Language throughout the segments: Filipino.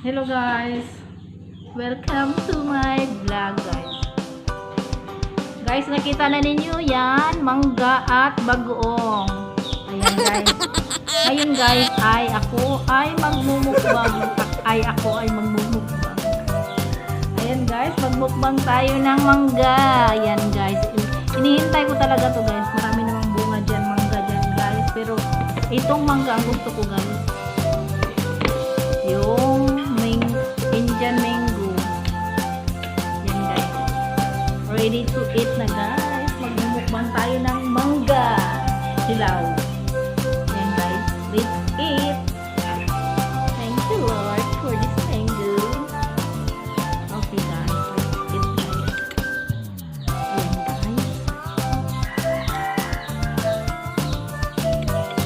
Hello guys, welcome to my vlog guys. Guys, nakita na ninyo yan, mangga at bagoong. Ayan guys. Ngayon guys, ako ay magmumukbang. Ayan guys, magmukbang tayo ng mangga. Ayan guys, inihintay ko talaga to guys. Marami namang bunga dyan, mangga dyan guys. Pero itong mangga ang gusto ko guys. Yung Indian mango. Yan guys. Ready to eat na guys. Magmumukbang tayo ng mangga. Hilaw. Yan guys. Let's eat. Thank you Lord for this mango. Okay guys. Let's eat guys. Yan guys.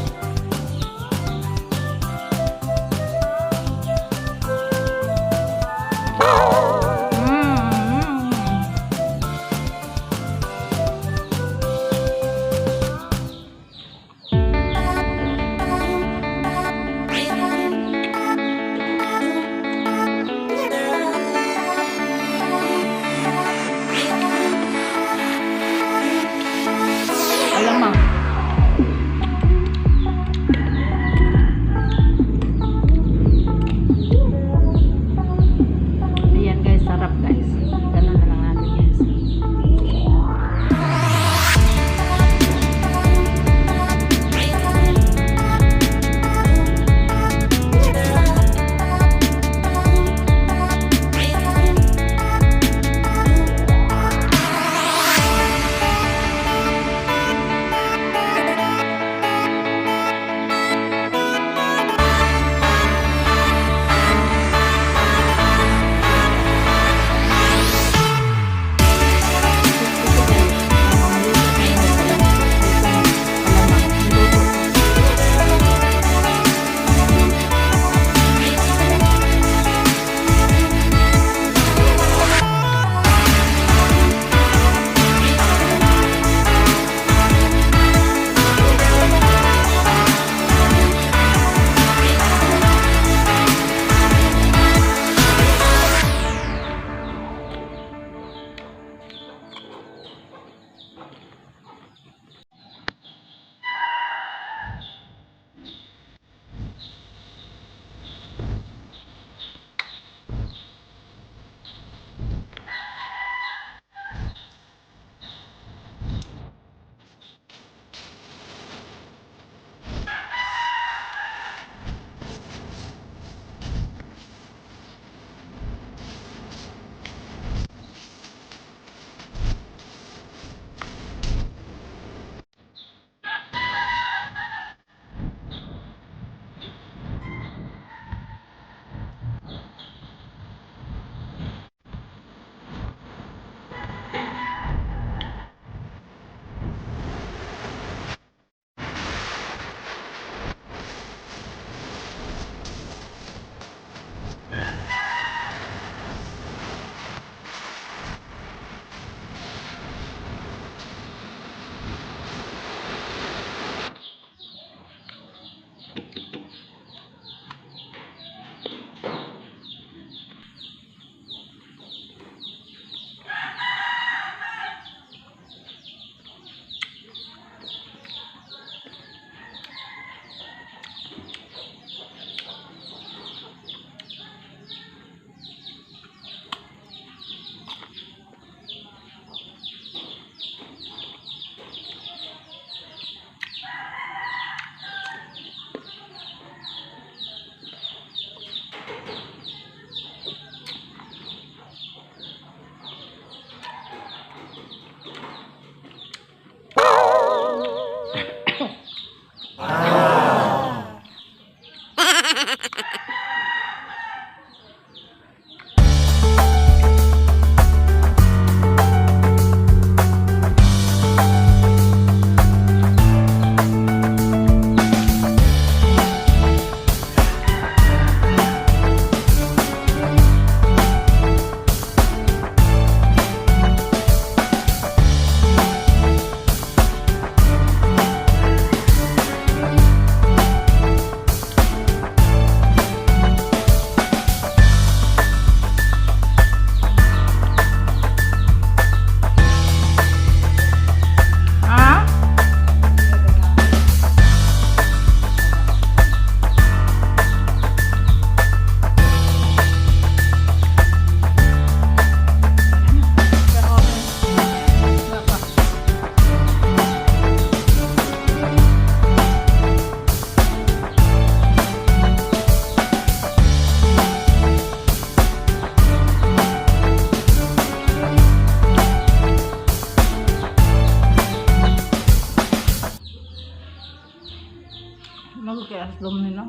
Magkakayas dum nila.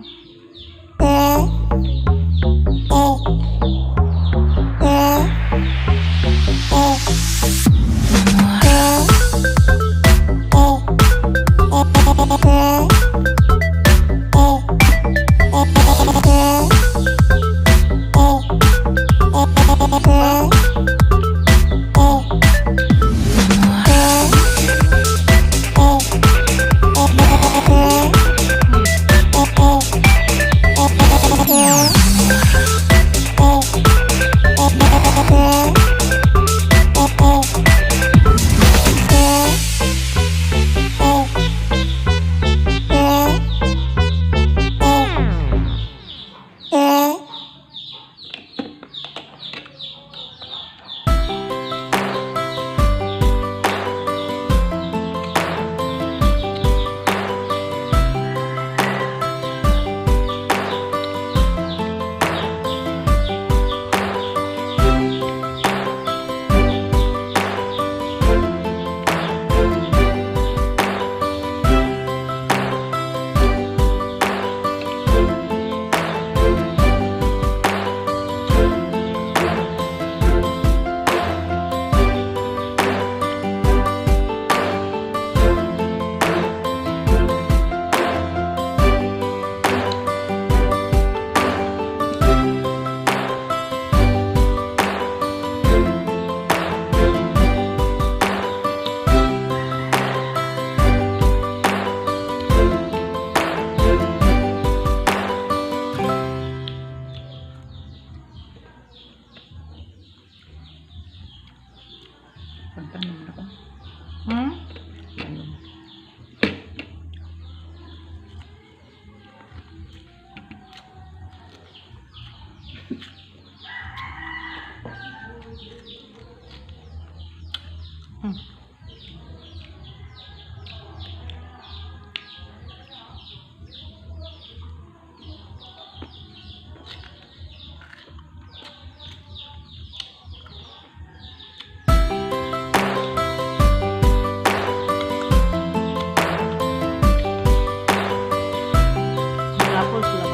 Pagtanong ako. Hmm? Lapos lang.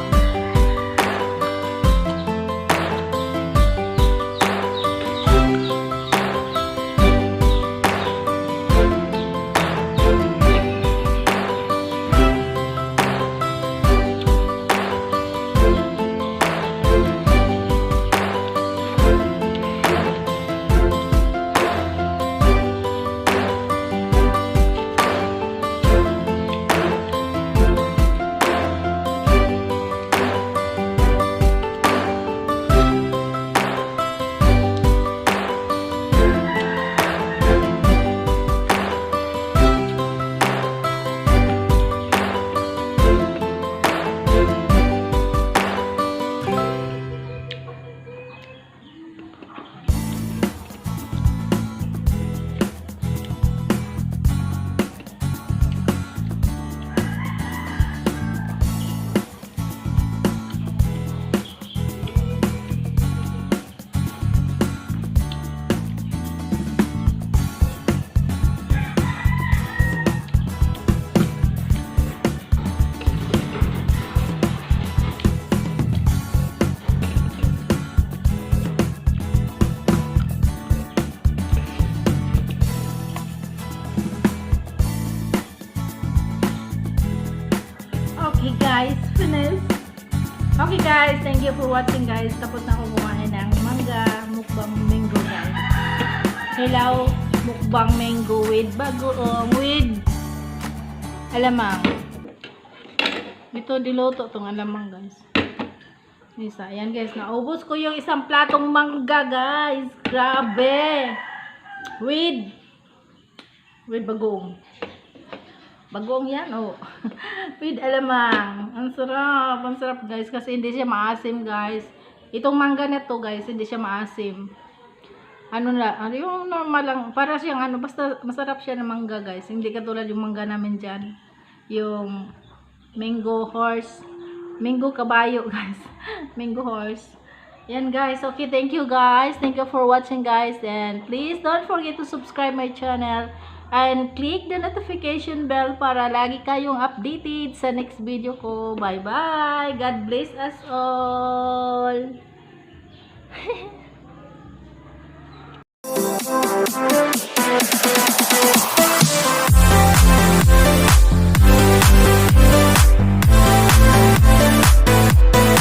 Okay guys, finish. Okay guys, thank you for watching guys. Tapos na ako kumain ng mangga, mukbang mango guys. Hello, mukbang mango with bagoong with alamang. Ito diluto tong alamang guys. Isa, ayan guys, naubos ko yung isang platong mangga guys. Grabe. With bagoong. Bagoong yan, oh. With alamang. Ang sarap guys. Kasi hindi siya maasim guys. Itong mangga na to guys, hindi siya maasim. Ano yung normal lang. Para siyang basta masarap siya ng mangga guys. Hindi katulad yung mangga namin dyan. Yung mango horse. Mango kabayo guys. Mango horse. Yan guys. Okay, thank you guys. Thank you for watching guys. And please don't forget to subscribe my channel. and click the notification bell para lagi kayong updated sa next video ko. Bye-bye! God bless us all!